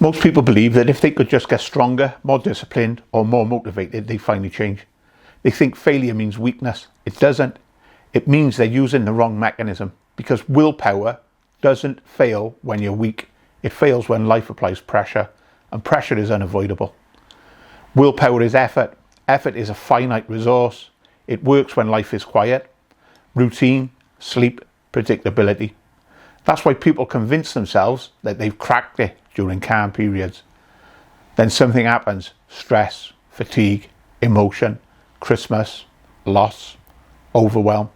Most people believe that if they could just get stronger, more disciplined, or more motivated, they finally change. They think failure means weakness. It doesn't. It means they're using the wrong mechanism, because willpower doesn't fail when you're weak. It fails when life applies pressure, and pressure is unavoidable. Willpower is effort. Effort is a finite resource. It works when life is quiet. Routine, sleep, predictability. That's why people convince themselves that they've cracked it during calm periods. Then something happens: stress, fatigue, emotion, Christmas, loss, overwhelm.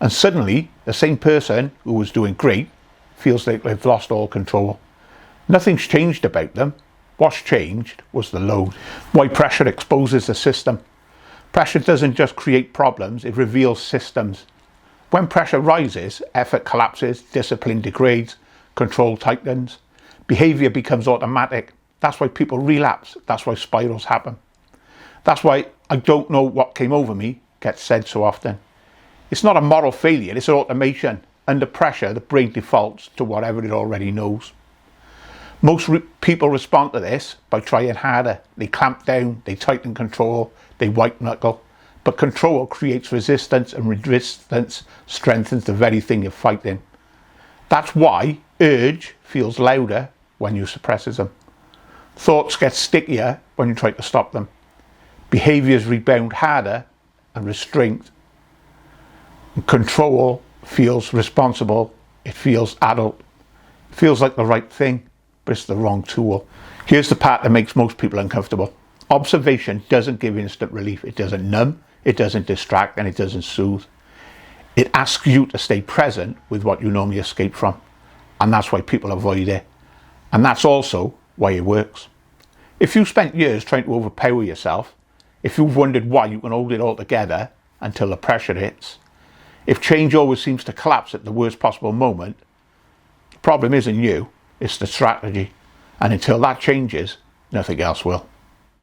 And suddenly, the same person who was doing great feels like they've lost all control. Nothing's changed about them. What's changed was the load. Why pressure exposes the system. Pressure doesn't just create problems, it reveals systems. When pressure rises, effort collapses, discipline degrades, control tightens, behaviour becomes automatic. That's why people relapse. That's why spirals happen. That's why "I don't know what came over me" gets said so often. It's not a moral failure, it's an automation. Under pressure, the brain defaults to whatever it already knows. Most people respond to this by trying harder. They clamp down, they tighten control, they white-knuckle. But control creates resistance, and resistance strengthens the very thing you're fighting. That's why urge feels louder when you suppress them. Thoughts get stickier when you try to stop them. Behaviours rebound harder and restraint. And control feels responsible, it feels adult, it feels like the right thing, but it's the wrong tool. Here's the part that makes most people uncomfortable. Observation doesn't give instant relief. It doesn't numb, it doesn't distract, and it doesn't soothe. It asks you to stay present with what you normally escape from. And that's why people avoid it. And that's also why it works. If you spent years trying to overpower yourself, if you've wondered why you can hold it all together until the pressure hits, if change always seems to collapse at the worst possible moment, the problem isn't you, it's the strategy. And until that changes, nothing else will.